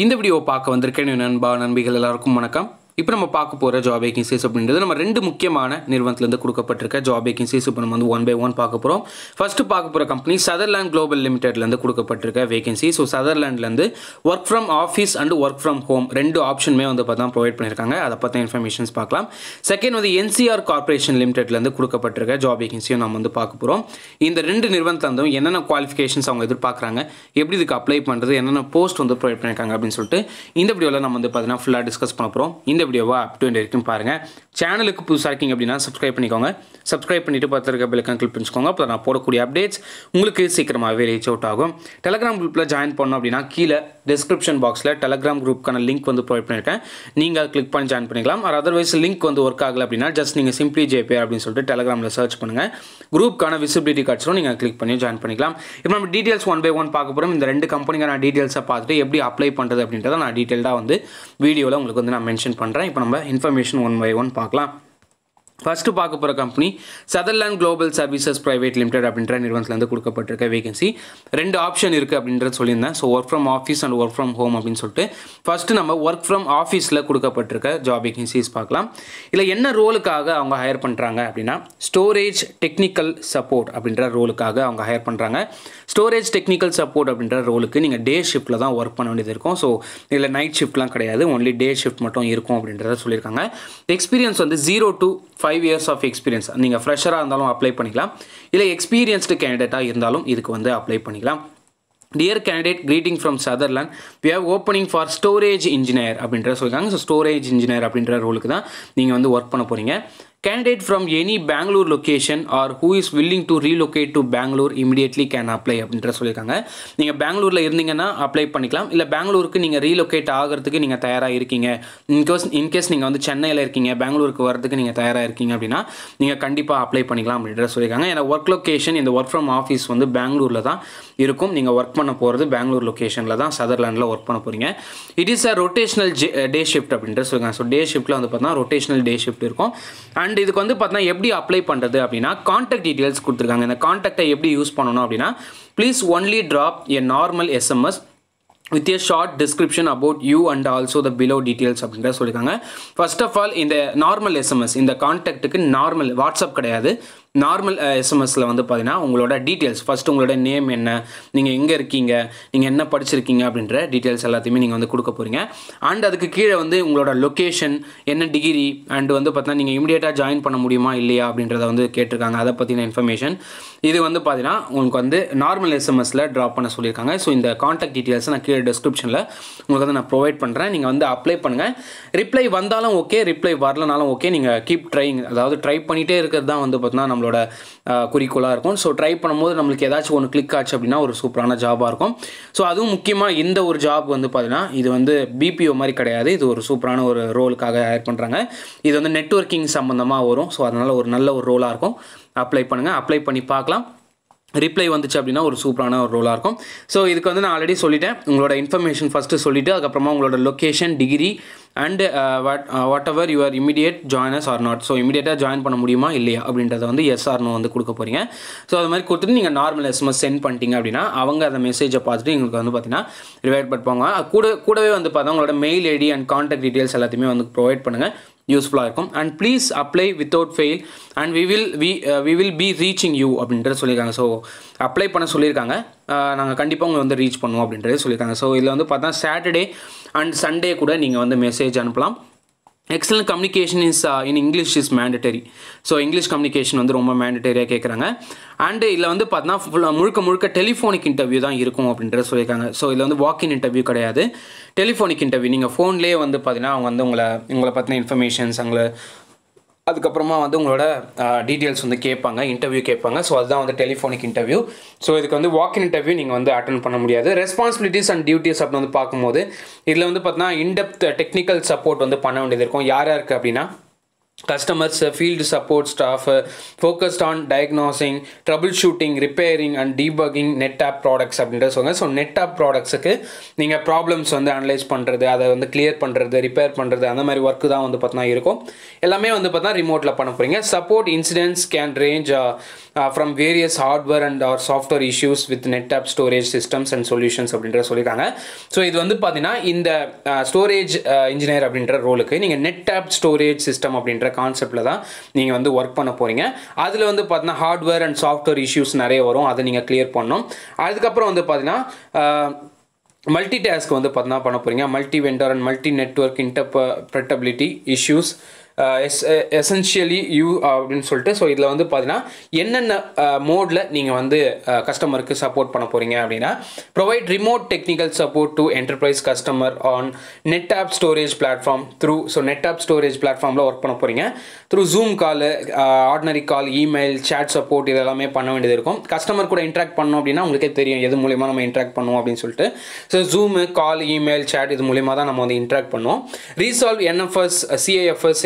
இந்த வீடியோ பார்க்க வந்திருக்கேன் நண்பா நண்பிகள் எல்லாருக்கும் வணக்கம். இப்போ நம்ம பார்க்க போகிற ஜாப் வேகன்சிஸ் அப்படின்றது நம்ம ரெண்டு முக்கியமான நிறுவனத்திலேருந்து கொடுக்கப்பட்டிருக்க ஜாப் வேகன்சிஸ் இப்போ நம்ம வந்து ஒன் பை ஒன் பார்க்க போகிறோம். ஃபஸ்ட்டு பார்க்க போகிற கம்பெனி சதர்லேண்ட் குளோபல் லிமிடெட்லேருந்து கொடுக்கப்பட்டிருக்க வேகன்சி. ஸோ சதர்லேண்ட்லேருந்து work from office and work from home ரெண்டு ஆப்ஷனுமே வந்து பார்த்தா ப்ரொவைட் பண்ணியிருக்காங்க. அதை பற்றி இன்ஃபர்மேஷன்ஸ் பார்க்கலாம். செகண்ட் வந்து NCR கார்பரேஷன் லிமிடெட்லேருந்து கொடுக்கப்பட்டிருக்க ஜாப் வேகன்சியும் நம்ம வந்து பார்க்க போகிறோம். இந்த ரெண்டு நிறுவனத்திலிருந்தும் என்னென்ன குவாலிஃபிகேஷன்ஸ் அவங்க எதிர்பார்க்குறாங்க, எப்படி இதுக்கு அப்ளை பண்ணுறது, என்னென்ன போஸ்ட் வந்து ப்ரொவைட் பண்ணியிருக்காங்க அப்படின்னு சொல்லிட்டு இந்த வீடியோவில் நம்ம வந்து பார்த்தீங்கன்னா ஃபுல்லாக டிஸ்கஸ் பண்ண போகிறோம். இந்த வீடியோவை அப் டு எண்ட் வரைக்கும் பாருங்கள். சேனலுக்கு புதுசாக இருக்கீங்க அப்படின்னா சப்ஸ்கிரைப் பண்ணிக்கோங்க. சப்ஸ்கிரைப் பண்ணிவிட்டு பார்த்துருக்க பெல்லைக்கான் கிளிக் பண்ணிக்கோங்க. அப்போ நான் போடக்கூடிய அப்டேட்ஸ் உங்களுக்கு சீக்கிரமாகவே ரீச் அவுட் ஆகும். டெலகிராம் குரூப்பில் ஜாயின் பண்ணோம் அப்படின்னா கீழே டிஸ்கிரிப்ஷன் பாக்ஸில் டெலகிராம் குரூப்புக்கான லிங்க் வந்து ப்ரொவைட் பண்ணியிருக்கேன். நீங்கள் அதை கிளிக் பண்ணி ஜாயின் பண்ணிக்கலாம். ஆர் அதர்வைஸ் லிங்க் வந்து ஒர்க் ஆகலை அப்படின்னா ஜஸ்ட் நீங்கள் சிம்பிளி ஜேபே அப்படின்னு சொல்லிட்டு டெலகிராமில் சர்ச் பண்ணுங்கள். குரூப்புக்கான விசிபிலிட்டி கார்ட்ஸும் நீங்கள் கிளிக் பண்ணி ஜாயின் பண்ணிக்கலாம். இப்போ நம்ம டீட்டெயில்ஸ் ஒன் பை ஒன் பார்க்க போகிறோம். இந்த ரெண்டு கம்பெனிக்கான டீட்டெயில்ஸை பார்த்துட்டு எப்படி அப்ளை பண்ணுறது அப்படின்றத நான் டீட்டெயில்டாக வந்து வீடியோவில் உங்களுக்கு வந்து நான் மென்ஷன் பண்ணுறேன். இப்போ நம்ம இன்ஃபர்மேஷன் ஒன் பை ஒன் பார்க்கலாம். ஃபஸ்ட்டு பார்க்க போகிற company Sutherland global services private limited அப்படின்ற நிறுவனத்துலேருந்து கொடுக்கப்பட்டிருக்க வேகன்சி. ரெண்டு ஆப்ஷன் இருக்குது அப்படின்றது சொல்லியிருந்தேன். So work from office and work from home அப்படின்னு சொல்லிட்டு ஃபஸ்ட்டு நம்ம ஒர்க் ஃப்ரம் ஆஃபீஸில் கொடுக்கப்பட்டிருக்க ஜாப் வேகன்சிஸ் பார்க்கலாம். இல்லை என்ன ரோலுக்காக அவங்க ஹையர் பண்ணுறாங்க அப்படின்னா ஸ்டோரேஜ் டெக்னிக்கல் சப்போர்ட் அப்படின்ற ரோலுக்காக அவங்க ஹையர் பண்ணுறாங்க. ஸ்டோரேஜ் டெக்னிக்கல் சப்போர்ட் அப்படின்ற ரோலுக்கு நீங்கள் டே ஷிஃப்ட்டில் தான் ஒர்க் பண்ண வேண்டியது இருக்கும். ஸோ இதில் நைட் ஷிஃப்ட்லாம் கிடையாது, ஒன்லி டே ஷிஃப்ட் மட்டும் இருக்கும் அப்படின்றத சொல்லியிருக்காங்க. எக்ஸ்பீரியன்ஸ் வந்து 0 to 5 years ஆஃப் எக்ஸ்பீரியன்ஸ். நீங்கள் ஃப்ரெஷராக இருந்தாலும் அப்ளை பண்ணிக்கலாம், இல்லை எக்ஸ்பீரியன்ஸ்டு கேண்டிடேட்டாக இருந்தாலும் இதுக்கு வந்து அப்ளை பண்ணிக்கலாம். Dear candidate, greeting from Sutherland. We have opening for storage engineer அப்படின்ற சொல்லியிருக்காங்க. ஸோ ஸ்டோரேஜ் இன்ஜினியர் அப்படின்ற ரோலுக்கு தான் நீங்கள் வந்து ஒர்க் பண்ண போகிறீங்க. Candidate from any Bangalore location or who is willing to relocate to Bangalore immediately can apply அப்படின்ற சொல்லியிருக்காங்க. நீங்கள் பெங்களூரில் இருந்தீங்கன்னா அப்ளை பண்ணிக்கலாம், இல்லை பெங்களூருக்கு நீங்கள் ரீலொகேட் ஆகிறதுக்கு நீங்கள் தயாராக இருக்கீங்க, இன்கேஸ் நீங்கள் வந்து சென்னையில் இருக்கீங்க, பெங்களூருக்கு வரதுக்கு நீங்கள் தயாராக இருக்கீங்க அப்படின்னா நீங்கள் கண்டிப்பாக அப்ளை பண்ணிக்கலாம் அப்படின்ற சொல்லியிருக்காங்க. ஏன்னா ஒர்க் லொக்கேஷன் இந்த ஒர்க் ஃப்ரம் ஆஃபீஸ் வந்து பெங்களூரில் தான் இருக்கும். நீங்கள் ஒர்க் பண்ண போகிறது பெங்களூர் லொக்கேஷனில் தான் சதர்லேண்டில் ஒர்க் பண்ண போகிறீங்க. It is a rotational day shift அப்படின்ற சொல்லியிருக்காங்க. ஸோ டே ஷிஃப்ட்டில் வந்து பார்த்தீங்கன்னா ரொட்டேஷனல் டே ஷிஃப்ட் இருக்கும். அண்ட் இதுக்கு வந்து பார்த்தீங்கன்னா எப்படி அப்ளை பண்ணுறது அப்படின்னா கான்டாக்ட் டீட்டெயில்ஸ் கொடுத்துருக்காங்க. இந்த கான்டாக்டை எப்படி யூஸ் பண்ணணும் அப்படின்னா please only drop a normal SMS with a short description about you and also the below details அப்படின்ற சொல்லியிருக்காங்க. ஃபர்ஸ்ட் ஆஃப் ஆல் இந்த நார்மல் SMS இந்த கான்டாக்ட்டுக்கு நார்மல் வாட்ஸ்அப் கிடையாது, நார்மல் எஸ்எம்எஸில் வந்து பார்த்தீங்கன்னா உங்களோட டீட்டெயில்ஸ், ஃபஸ்ட்டு உங்களோட நேம் என்ன, நீங்கள் எங்கே இருக்கீங்க, நீங்கள் என்ன படிச்சிருக்கீங்க அப்படின்ற டீட்டெயில்ஸ் எல்லாத்தையுமே நீங்கள் வந்து கொடுக்க போகிறீங்க. அண்ட் அதுக்கு கீழே வந்து உங்களோட லொக்கேஷன், என்ன டிகிரி, அண்ட் வந்து பார்த்தீங்கன்னா நீங்கள் இமீடியட்டாக ஜாயின் பண்ண முடியுமா இல்லையா அப்படின்றத வந்து கேட்டிருக்காங்க. அதை பற்றின இன்ஃபர்மேஷன் இது வந்து பார்த்தீங்கன்னா உங்களுக்கு வந்து நார்மல் எஸ்எம்எஸில் ட்ராப் பண்ண சொல்லியிருக்காங்க. ஸோ இந்த கான்டாக்ட் டீட்டெயில்ஸை நான் கீழே டிஸ்கிரிப்ஷனில் உங்களுக்கு வந்து நான் ப்ரொவைட் பண்ணுறேன். நீங்கள் வந்து அப்ளை பண்ணுங்கள். ரிப்ளை வந்தாலும் ஓகே, ரிப்ளை வரலனாலும் ஓகே, நீங்கள் கீப் ட்ரைங், அதாவது ட்ரை பண்ணிகிட்டே இருக்கிறது தான் வந்து பார்த்தீங்கன்னா நம்மளோட குறிக்கோளாக இருக்கும். ஸோ ட்ரை பண்ணும்போது நம்மளுக்கு ஏதாச்சும் ஒன்று கிளிக் ஆச்சு அப்படின்னா ஒரு சூப்பரான ஜாபாக இருக்கும். ஸோ அதுவும் முக்கியமாக இந்த ஒரு ஜாப் வந்து பார்த்தீங்கன்னா இது வந்து BPO மாதிரி கிடையாது, இது ஒரு சூப்பரான ஒரு ரோலுக்காக ஹையர் பண்ணுறாங்க. இது வந்து நெட்வொர்க்கிங் சம்மந்தமாக வரும். ஸோ அதனால் ஒரு நல்ல ஒரு ரோலாக இருக்கும். அப்ளை பண்ணுங்கள், அப்ளை பண்ணி பார்க்கலாம். ரிப்ளை வந்துச்சு அப்படின்னா ஒரு சூப்பரான ஒரு ரோலாக இருக்கும். ஸோ இதுக்கு வந்து நான் ஆல்ரெடி சொல்லிட்டேன், உங்களோட இன்ஃபர்மேஷன் ஃபஸ்ட்டு சொல்லிவிட்டு அதுக்கப்புறமா உங்களோட location, degree and whatever your immediate joiners or not. So இமீடியட்டாக ஜாயின் பண்ண முடியுமா இல்லையா அப்படின்றத வந்து எஸ் ஆர் நோ வந்து கொடுக்க போகிறீங்க. ஸோ அது மாதிரி கொடுத்துட்டு நீங்கள் நார்மல் SMS சென்ட் பண்ணிட்டீங்க அப்படின்னா அவங்க அந்த மெசேஜை பார்த்துட்டு எங்களுக்கு வந்து பார்த்தீங்கன்னா ரிவைட் பண்ணுவாங்க. கூடவே வந்து பார்த்தா உங்களோட mail ID and contact details எல்லாத்தையுமே வந்து ப்ரொவைட் பண்ணுங்கள், யூஸ்ஃபுல்லாக இருக்கும். And please apply without fail and we will be reaching you அப்படின்றது சொல்லியிருக்காங்க. ஸோ அப்ளை பண்ண சொல்லியிருக்காங்க, நாங்கள் கண்டிப்பாக உங்களை வந்து ரீச் பண்ணுவோம் அப்படின்றது சொல்லியிருக்காங்க. ஸோ இதில் வந்து பார்த்தா சாட்டர்டே அண்ட் சண்டே கூட நீங்கள் வந்து மெசேஜ் அனுப்பலாம். Excellent communication is in English is mandatory. So English communication வந்து ரொம்ப மேண்டட்டரியாக கேட்குறாங்க. அண்டு இதில் வந்து பார்த்தீங்கன்னா முழுக்க டெலிஃபோனிக் இன்டர்வியூ தான் இருக்கும் அப்படின்றத சொல்லியிருக்காங்க. ஸோ இதில் வந்து வாக்கின் இன்டர்வியூ கிடையாது, டெலிஃபோனிக் இன்டர்வியூ. நீங்கள் ஃபோன்லேயே வந்து பார்த்தீங்கன்னா அவங்க வந்து உங்களை பற்றின இன்ஃபர்மேஷன்ஸ் அதுக்கப்புறமா வந்து உங்களோட டீட்டெயில்ஸ் வந்து கேட்பாங்க, இன்டர்வியூ கேட்பாங்க. ஸோ அதுதான் வந்து டெலிஃபோனிக் இன்டர்வியூ. ஸோ இதுக்கு வந்து வாக்கின் இன்டர்வியூ நீங்கள் வந்து அட்டன் பண்ண முடியாது. ரெஸ்பான்சிபிலிட்டிஸ் அண்ட் டியூட்டிஸ் அப்படின்னு வந்து பார்க்கும்போது இதில் வந்து பார்த்தீங்கன்னா இன்டெப்த் டெக்னிக்கல் சப்போர்ட் வந்து பண்ண வேண்டியது இருக்கும். யாருக்கு அப்படின்னா customers, field support staff, focused on diagnosing, troubleshooting, repairing and debugging NetApp products அப்படின்ற சொல்லுங்கள். ஸோ NetApp ப்ராடக்ட்ஸுக்கு நீங்கள் ப்ராப்ளம்ஸ் வந்து அனலைஸ் பண்ணுறது, அதை வந்து கிளியர் பண்ணுறது, ரிப்பேர் பண்ணுறது, அந்த மாதிரி ஒர்க்கு தான் வந்து பார்த்தீங்கன்னா இருக்கும். எல்லாமே வந்து பார்த்தீங்கன்னா ரிமோட்டில் பண்ண போகிறீங்க. Support incidents can range from various hardware and or software issues with NetApp storage systems and solutions அப்படின்ற சொல்லியிருக்காங்க. ஸோ இது வந்து பார்த்தீங்கன்னா இந்த ஸ்டோரேஜ் இன்ஜினியர் அப்படின்ற ரோலுக்கு நீங்கள் NetApp ஸ்டோரேஜ் சிஸ்டம் அப்படின்ற கான்செப்டில் தான் நீங்கள் வந்து ஒர்க் பண்ண போகிறீங்க. அதில் வந்து பார்த்தீங்கன்னா ஹார்ட்வேர் அண்ட் சாஃப்ட்வேர் இஷ்யூஸ் நிறைய வரும், அதை நீங்கள் கிளியர் பண்ணணும். அதுக்கப்புறம் வந்து பார்த்தீங்கன்னா மல்டி டாஸ்க் வந்து பார்த்தீங்கன்னா பண்ண போகிறீங்க. Multi vendor and multi network interoperability issues essentially you அப்படின்னு சொல்லிட்டு. ஸோ இதில் வந்து பார்த்தீங்கன்னா என்னென்ன மோடில் நீங்கள் வந்து கஸ்டமருக்கு சப்போர்ட் பண்ண போகிறீங்க அப்படின்னா, provide remote technical support to enterprise customer on NetApp storage platform through. So NetApp storage பிளாட்ஃபார்மில் ஒர்க் பண்ண போகிறீங்க. த்ரூ ஜூம் கால், ஆர்டினரி கால், இமெயில், சேட் சப்போர்ட் இதெல்லாமே பண்ண வேண்டியது இருக்கும். கஸ்டமர் கூட இன்ட்ராக்ட் பண்ணோம் அப்படின்னா உங்களுக்கே தெரியும் எது மூலியமாக நம்ம இன்ட்ராக்ட் பண்ணுவோம் அப்படின்னு சொல்லிட்டு. ஸோ ஜூமு, கால், இமெயில், சேட் இது மூலியமாக தான் நம்ம வந்து இன்ட்ராக்ட் பண்ணுவோம். Resolve NFS, CIFS,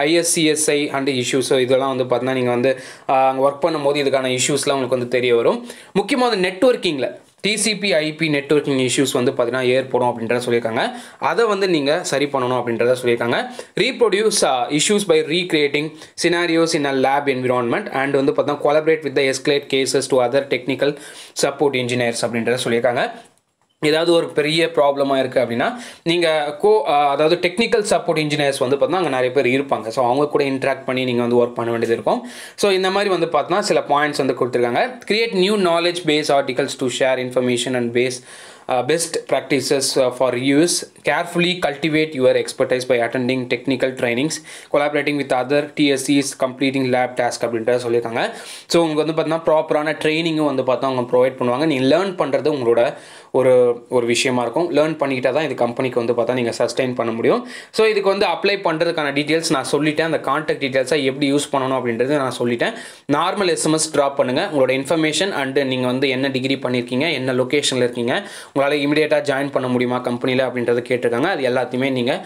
ISCSI and issues. So இதெல்லாம் வந்து பார்த்தீங்கன்னா நீங்கள் வந்து அங்கே ஒர்க் பண்ணும்போது இதுக்கான இஷ்யூஸ்லாம் உங்களுக்கு வந்து தெரிய வரும். முக்கியமாக வந்து நெட்வொர்க்கிங்கில் TCP IP நெட்வொர்க்கிங் இஷ்யூஸ் வந்து பார்த்தீங்கன்னா ஏற்படும் அப்படின்றத சொல்லியிருக்காங்க. அதை வந்து நீங்கள் சரி பண்ணணும் அப்படின்றத சொல்லியிருக்காங்க. Reproduce issues by recreating scenarios in a lab environment and வந்து பார்த்தீங்கன்னா collaborate with the escalate cases to other technical support engineers அப்படின்றத சொல்லியிருக்காங்க. ஏதாவது ஒரு பெரிய ப்ராப்ளமாக இருக்குது அப்படின்னா நீங்கள் அதாவது டெக்னிக்கல் சப்போர்ட் இன்ஜினியர்ஸ் வந்து பார்த்தீங்கன்னா அங்கே நிறைய பேர் இருப்பாங்க. ஸோ அவங்க கூட இன்ட்ராக்ட் பண்ணி நீங்கள் வந்து ஒர்க் பண்ண வேண்டியது இருக்கும். ஸோ இந்த மாதிரி வந்து பார்த்தீங்கன்னா சில பாயிண்ட்ஸ் வந்து கொடுத்துருக்காங்க. Create new knowledge base articles to share information and best practices for use. Carefully cultivate your expertise by attending technical trainings, collaborating with other TSCs, completing lab task அப்படின்றத சொல்லியிருக்காங்க. ஸோ உங்களுக்கு வந்து பார்த்தீங்கன்னா ப்ராப்பரான ட்ரைனிங்கும் வந்து பார்த்தா அவங்க ப்ரொவைட் பண்ணுவாங்க. நீங்கள் லேர்ன் பண்ணுறது உங்களோட ஒரு விஷயமா இருக்கும். லேர்ன் பண்ணிக்கிட்டா தான் இது கம்பெனிக்கு வந்து பார்த்தா நீங்கள் சஸ்டெயின் பண்ண முடியும். ஸோ இதுக்கு வந்து அப்ளை பண்ணுறதுக்கான டீட்டெயில்ஸ் நான் சொல்லிட்டேன். அந்த கான்டாக்ட் டீட்டெயில்ஸாக எப்படி யூஸ் பண்ணணும் அப்படின்றது நான் சொல்லிட்டேன். நார்மல் SMS ட்ராப் பண்ணுங்கள் உங்களோட இன்ஃபர்மேஷன் அண்டு நீங்கள் வந்து என்ன டிகிரி பண்ணியிருக்கீங்க, என்ன லொக்கேஷனில் இருக்கீங்க, உங்களால் இமீடியட்டாக ஜாயின் பண்ண முடியுமா கம்பெனியில் அப்படின்றத கேட்டிருக்காங்க. அது எல்லாத்தையுமே நீங்கள்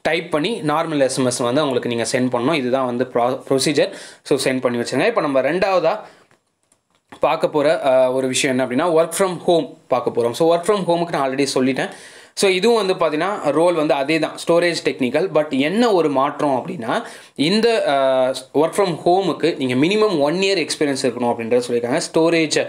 டைப் பண்ணி நார்மல் SMS வந்து உங்களுக்கு நீங்கள் சென்ட் பண்ணணும். இதுதான் வந்து ப்ரொசீஜர். ஸோ சென்ட் பண்ணி வச்சுருங்க. இப்போ நம்ம ரெண்டாவதாக பார்க்க போகிற ஒரு விஷயம் என்ன அப்படின்னா ஒர்க் ஃப்ரம் ஹோம் பார்க்க போகிறோம். ஸோ ஒர்க் ஃப்ரம் ஹோமுக்கு நான் ஆல்ரெடி சொல்லிட்டேன். ஸோ இதுவும் வந்து பார்த்தீங்கன்னா ரோல் வந்து அதே தான், ஸ்டோரேஜ் டெக்னிக்கல். பட் என்ன ஒரு மாற்றம் அப்படின்னா இந்த ஒர்க் ஃப்ரம் ஹோமுக்கு நீங்கள் மினிமம் 1 year எக்ஸ்பீரியன்ஸ் இருக்கணும் அப்படின்றத சொல்லியிருக்காங்க. ஸ்டோரேஜ்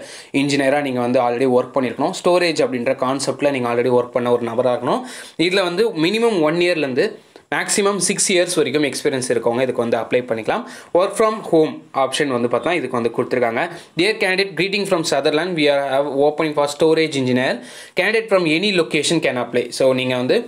இன்ஜினியராக நீங்கள் வந்து ஆல்ரெடி ஒர்க் பண்ணியிருக்கணும். ஸ்டோரேஜ் அப்படின்ற கான்செப்டில் நீங்கள் ஆல்ரெடி ஒர்க் பண்ண ஒரு நபராக இருக்கணும். இதில் வந்து மினிமம் 1 yearலேருந்து மேக்ஸிமம் 6 years வரைக்கும் எக்ஸ்பீரியன்ஸ் இருக்கவங்க இதுக்கு வந்து அப்ளை பண்ணிக்கலாம். ஒர்க் ஃப்ரம் ஹோம் ஆப்ஷன் வந்து பார்த்தா இதுக்கு வந்து கொடுத்துருக்காங்க. Dear candidate, greeting from Sutherland, we are have opening for storage engineer. Candidate from any location can apply. So நீங்கள் வந்து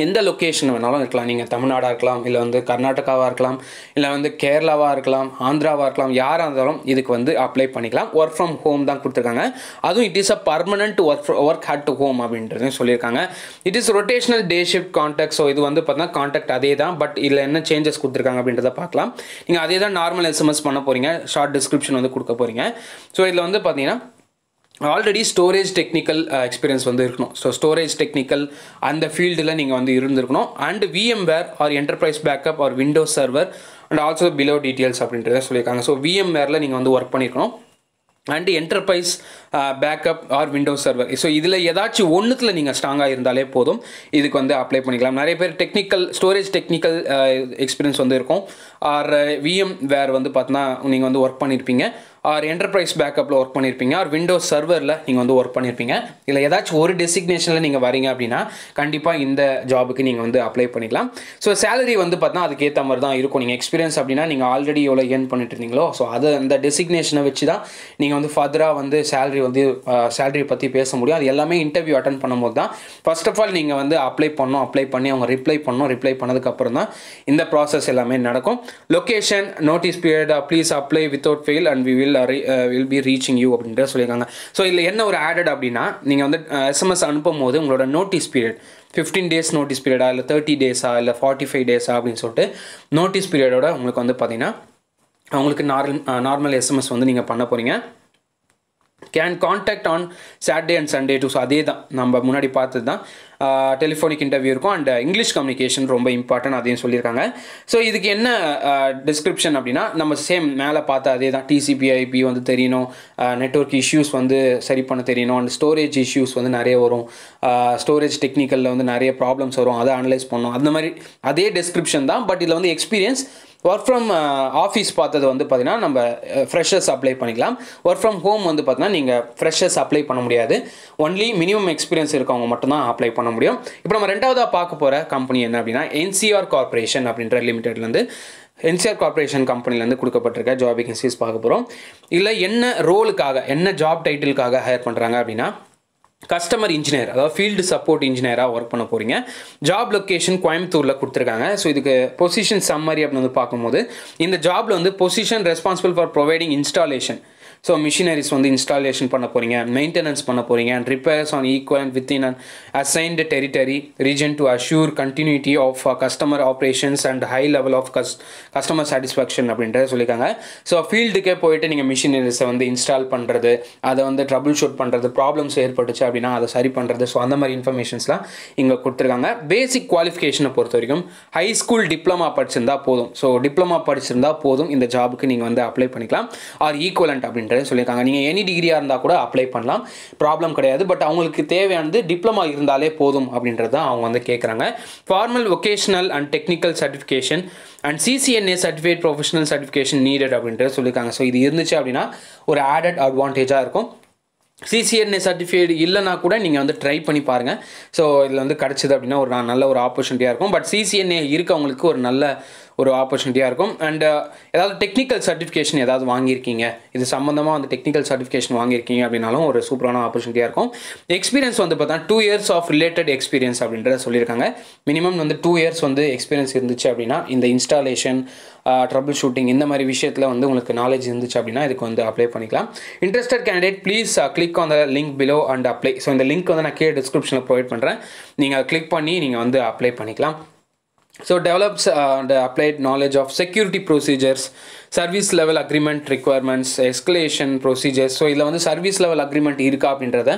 எந்த லொக்கேஷன் வேணாலும் இருக்கலாம். நீங்கள் தமிழ்நாடாக இருக்கலாம், இல்லை வந்து கர்நாடகாவாக இருக்கலாம், இல்லை வந்து கேரளாவாக இருக்கலாம், ஆந்திராவாக இருக்கலாம், யாராக இருந்தாலும் இதுக்கு வந்து அப்ளை பண்ணிக்கலாம். ஒர்க் ஃப்ரம் ஹோம் தான் கொடுத்துருக்காங்க. அதுவும் it is a permanent work head to home அப்படின்றதையும் சொல்லியிருக்காங்க. It is rotational day shift contact. So இது வந்து பார்த்தீங்கன்னா கான்டாக்ட் அதே தான், பட் இதில் என்ன சேஞ்சஸ் கொடுத்துருக்காங்க அப்படின்றத பார்க்கலாம். நீங்கள் அதே தான் நார்மல் SMS பண்ண போகிறீங்க, ஷார்ட் டிஸ்கிரிப்ஷன் வந்து கொடுக்க போகிறீங்க. ஸோ இதில் வந்து பார்த்தீங்கன்னா ஆல்ரெடி ஸ்டோரேஜ் டெக்னிக்கல் எக்ஸ்பீரியன்ஸ் வந்து இருக்கணும். ஸோ ஸ்டோரேஜ் டெக்னிக்கல் அந்த ஃபீல்டில் நீங்கள் வந்து இருந்திருக்கணும். And VMware or enterprise backup or Windows server and also below details அப்படின்றத சொல்லியிருக்காங்க. ஸோ VMwareல நீங்கள் வந்து ஒர்க் பண்ணியிருக்கணும். And enterprise backup or Windows server. So இதில் ஏதாச்சும் ஒன்றுத்தில் நீங்கள் ஸ்ட்ராங்காக இருந்தாலே போதும், இதுக்கு வந்து அப்ளை பண்ணிக்கலாம். நிறைய பேர் டெக்னிக்கல் ஸ்டோரேஜ் டெக்னிக்கல் எக்ஸ்பீரியன்ஸ் வந்து இருக்கும். ஆர் VMware வந்து பார்த்தீங்கன்னா நீங்கள் வந்து ஒர்க் பண்ணியிருப்பீங்க. ஆர் என்டர்பிரைஸ் பேக்கப்பில் ஒர்க் பண்ணியிருப்பீங்க. ஆர் விண்டோஸ் சர்வரில் நீங்கள் வந்து ஒர்க் பண்ணியிருப்பீங்க. இல்லை ஏதாச்சும் ஒரு டெசிக்னேஷனில் நீங்கள் வரீங்க அப்படின்னா கண்டிப்பாக இந்த ஜாபுக்கு நீங்கள் வந்து அப்ளை பண்ணிக்கலாம். ஸோ சேலரி வந்து பார்த்தா அதுக்கேற்ற மாதிரி தான் இருக்கும். நீங்கள் எக்ஸ்பீரியன்ஸ் அப்படின்னா நீங்கள் ஆல்ரெடி எவ்வளோ ஏர்ன் பண்ணிட்டு இருந்தீங்களோ ஸோ அதை அந்த டெசிக்னேஷனை வச்சு தான் நீங்கள் வந்து ஃபர்தராக வந்து சேலரி பற்றி பேச முடியும். அது எல்லாமே இன்டர்வியூ அட்டன் பண்ணும்போது தான். ஃபர்ஸ்ட் ஆஃப் ஆல் நீங்கள் வந்து அப்ளை பண்ணி அவங்க ரிப்ளை பண்ணதுக்கப்புறம் தான் இந்த ப்ராசஸ் எல்லாமே நடக்கும். Location, notice period, please apply without fail and we will be reaching you அப்படின்ற சொல்லியிருக்காங்க. ஸோ இதில் என்ன ஒரு ஆடட் அப்படின்னா நீங்கள் வந்து SMS அனுப்பும் போது உங்களோட நோட்டீஸ் பீரியட் 15 days நோட்டீஸ் பீரியடா, இல்லை 30 days இல்லை 45 days அப்படின்னு சொல்லிட்டு நோட்டீஸ் பீரியடோட உங்களுக்கு வந்து பார்த்தீங்கன்னா அவங்களுக்கு நார்மல் SMS வந்து நீங்கள் பண்ண போகிறீங்க. Can contact on Saturday and Sunday too. So அதே தான் நம்ம முன்னாடி பார்த்தது தான். டெலிஃபோனிக் இன்டர்வியூ இருக்கும் அண்ட் இங்கிலீஷ் கம்யூனிகேஷன் ரொம்ப இம்பார்ட்டன்ட் அதையும் சொல்லியிருக்காங்க. ஸோ இதுக்கு என்ன டிஸ்கிரிப்ஷன் அப்படின்னா நம்ம சேம் மேலே பார்த்தா அதே தான். டிசிபி/ஐபி வந்து தெரியணும், நெட்வொர்க் இஷ்யூஸ் வந்து சரி பண்ண தெரியணும் அண்ட் ஸ்டோரேஜ் இஷ்யூஸ் வந்து நிறைய வரும், ஸ்டோரேஜ் டெக்னிக்கலில் வந்து நிறைய ப்ராப்ளம்ஸ் வரும், அதை அனலைஸ் பண்ணணும். அந்த மாதிரி அதே டிஸ்கிரிப்ஷன் தான். பட் இதில் வந்து எக்ஸ்பீரியன்ஸ் ஒர்க் ஃப்ரம் ஆஃபீஸ் பார்த்தது வந்து பார்த்தீங்கன்னா நம்ம ஃப்ரெஷர்ஸ் அப்ளை பண்ணிக்கலாம். ஒர்க் ஃப்ரம் ஹோம் வந்து பார்த்தீங்கன்னா நீங்கள் ஃப்ரெஷர்ஸ் அப்ளை பண்ண முடியாது. ஒன்லி மினிமம் எக்ஸ்பீரியன்ஸ் இருக்கவங்க மட்டும்தான் அப்ளை பண்ண முடியும். இப்போ நம்ம ரெண்டாவதாக பார்க்க போகிற கம்பெனி என்ன அப்படின்னா NCR கார்பரேஷன் அப்படின்ற லிமிடெட்லேருந்து NCR கார்பரேஷன் கம்பெனிலேருந்து கொடுக்கப்பட்டிருக்க ஜாப் வேகன்சிஸ் பார்க்க போகிறோம். இல்லை என்ன ரோலுக்காக என்ன ஜாப் டைட்டிலுக்காக ஹையர் பண்ணுறாங்க அப்படின்னா கஸ்டமர் இன்ஜினியர், அதாவது ஃபீல்டு சப்போர்ட் இன்ஜினியராக ஒர்க் பண்ண போகிறீங்க. ஜாப் லொக்கேஷன் கோயம்புத்தூரில் கொடுத்துருக்காங்க. ஸோ இதுக்கு பொசிஷன் சம்மரி அப்படின்னு வந்து பார்க்கும்போது இந்த ஜாபில் வந்து position responsible for providing installation, so machineries வந்து இன்ஸ்டாலேஷன் பண்ண போகிறீங்க, மெயின்டெனன்ஸ் பண்ண போகிறீங்க and repairs on equal within an assigned territory region to assure continuity of customer operations and high level of customer satisfaction அப்படின்றத சொல்லியிருக்காங்க. ஸோ ஃபீல்டுக்கே போயிட்டு நீங்கள் மிஷினரிஸை வந்து இன்ஸ்டால் பண்ணுறது, அதை வந்து ட்ரபிள் ஷூட் பண்ணுறது, ப்ராப்ளம்ஸ் ஏற்பட்டுச்சு அப்படின்னா அதை சரி பண்ணுறது, ஸோ அந்த மாதிரி இன்ஃபர்மேஷன்ஸ்லாம் இங்கே கொடுத்துருக்காங்க. பேசிக் குவாலிஃபிகேஷனை பொறுத்த வரைக்கும் ஹை ஸ்கூல் டிப்ளமா படிச்சிருந்தா போதும். ஸோ டிப்ளமா படிச்சிருந்தா போதும் இந்த ஜாபுக்கு நீங்கள் வந்து அப்ளை பண்ணிக்கலாம். ஆர் ஈக்குவலண்ட் அப்படின்னு சொல்லியிருக்காங்க. நீங்கள் எனி டிகிரியாக இருந்தால் கூட அப்ளை பண்ணலாம், ப்ராப்ளம் கிடையாது. பட் அவங்களுக்கு தேவையானது டிப்ளமா இருந்தாலே போதும் அப்படின்றது தான் அவங்க வந்து கேட்குறாங்க. Formal vocational and technical certification and CCNA certificate professional certification needed அப்படின்றது சொல்லியிருக்காங்க. ஸோ இது இருந்துச்சு அப்படின்னா ஒரு ஆடட் அட்வான்டேஜாக இருக்கும். CCNA சர்டிஃபிகேட் இல்லைனா கூட நீங்கள் வந்து ட்ரை பண்ணி பாருங்கள். ஸோ இதில் வந்து கிடச்சிது அப்படின்னா ஒரு நல்ல ஒரு ஆப்பர்ச்சுனிட்டியாக இருக்கும். பட் CCNA இருக்கவங்களுக்கு ஒரு நல்ல ஒரு ஆப்பர்ச்சுனிட்டியாக இருக்கும். அண்ட் ஏதாவது டெக்னிக்கல் சர்டிஃபிகேஷன் ஏதாவது வாங்கியிருக்கீங்க, இது சம்மந்தமாக வந்து டெக்னிக்கல் சர்டிஃபிகேஷன் வாங்கியிருக்கீங்க அப்படின்னாலும் ஒரு சூப்பரான ஆப்பர்ச்சுனிட்டியாக இருக்கும். எக்ஸ்பீரியன்ஸ் வந்து பார்த்தா 2 years ஆஃப் ரிலேட்டட் எக்ஸ்பீரியன்ஸ் அப்படின்றத சொல்லியிருக்காங்க. மினிமம் வந்து 2 years வந்து எக்ஸ்பீரியன்ஸ் இருந்துச்சு அப்படின்னா இந்த இன்ஸ்டாலேஷன், ட்ரபிள் ஷூட்டிங் இந்த மாதிரி விஷயத்தில் வந்து உங்களுக்கு நாலேஜ் இருந்துச்சு அப்படின்னா இதுக்கு வந்து அப்ளை பண்ணிக்கலாம். Interested candidate please click on the link below and apply. So இந்த லிங்க் வந்து நான் கீழே டிஸ்கிரிப்ஷனில் ப்ரொவைட் பண்ணுறேன், நீங்கள் கிளிக் பண்ணி நீங்கள் வந்து அப்ளை பண்ணிக்கலாம். So develops and applied knowledge of security procedures, service level agreement requirements, escalation procedures. So இதில் வந்து சர்வீஸ் லெவல் அக்ரிமெண்ட் இருக்கா அப்படின்றத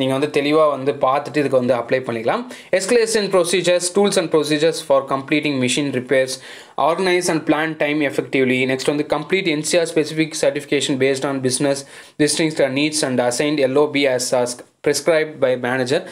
நீங்கள் வந்து தெளிவாக வந்து பார்த்துட்டு இதுக்கு வந்து அப்ளை பண்ணிக்கலாம். Escalation procedures, tools and procedures for completing machine repairs, organize and plan time effectively. Next வந்து complete NCR specific certification based on business distinct needs and assigned LOB as prescribed by manager.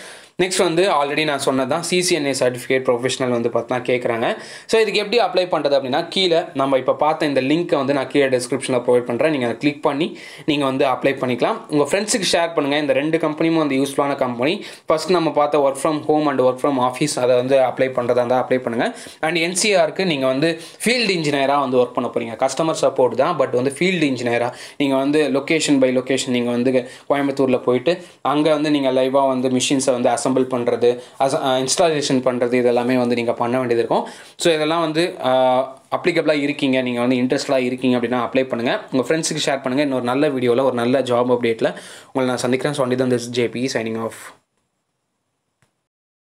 Next வந்து already நான் சொன்னது தான் CCNA certificate professional வந்து பார்த்தா கேட்குறாங்க. So இதுக்கு எப்படி அப்ளை பண்ணுறது அப்படின்னா கீழே நம்ம இப்போ பார்த்த இந்த லிங்க்கை வந்து நான் கீழே டிஸ்கிரிப்ஷனில் ப்ரொவைட் பண்ணுறேன். நீங்கள் அதை கிளிக் பண்ணி நீங்கள் வந்து அப்ளை பண்ணிக்கலாம். உங்கள் ஃப்ரெண்ட்ஸுக்கு ஷேர் பண்ணுங்கள். இந்த 2 கம்பெனியும் வந்து யூஸ்ஃபுல்லான கம்பெனி. ஃபஸ்ட் நம்ம பார்த்த work from home and work from office, அதை வந்து அப்ளை பண்ணுறதா இருந்தால் அப்ளை பண்ணுங்கள். அண்ட் NCRக்கு நீங்கள் வந்து ஃபீல்டு இன்ஜினியராக வந்து ஒர்க் பண்ண போகிறீங்க. கஸ்டமர் சப்போர்ட் தான், பட் வந்து ஃபீல்டு இன்ஜினியராக நீங்கள் வந்து லொக்கேஷன் பை லொக்கேஷன் நீங்கள் வந்து கோயம்புத்தூரில் போயிட்டு அங்கே வந்து நீங்கள் லைவாக வந்து மிஷின்ஸை வந்து அசம்பிள் பண்ணுறது, இன்ஸ்டாலேஷன் பண்ணுறது, இதெல்லாமே வந்து நீங்கள் பண்ண வேண்டியது இருக்கும். ஸோ இதெல்லாம் வந்து அப்ளிகபிளாக இருக்கீங்க, நீங்கள் வந்து இன்ட்ரெஸ்டாக இருக்கீங்க அப்படின்னா அப்ளை பண்ணுங்கள். உங்கள் ஃப்ரெண்ட்ஸுக்கு ஷேர் பண்ணுங்கள். இன்னொரு நல்ல வீடியோவில் ஒரு நல்ல ஜாப் அப்டேட்டில் உங்களை நான் சந்திக்கிறேன். ஸோ ஒன்லி தான் திஸ் JP சைனிங் ஆஃப்.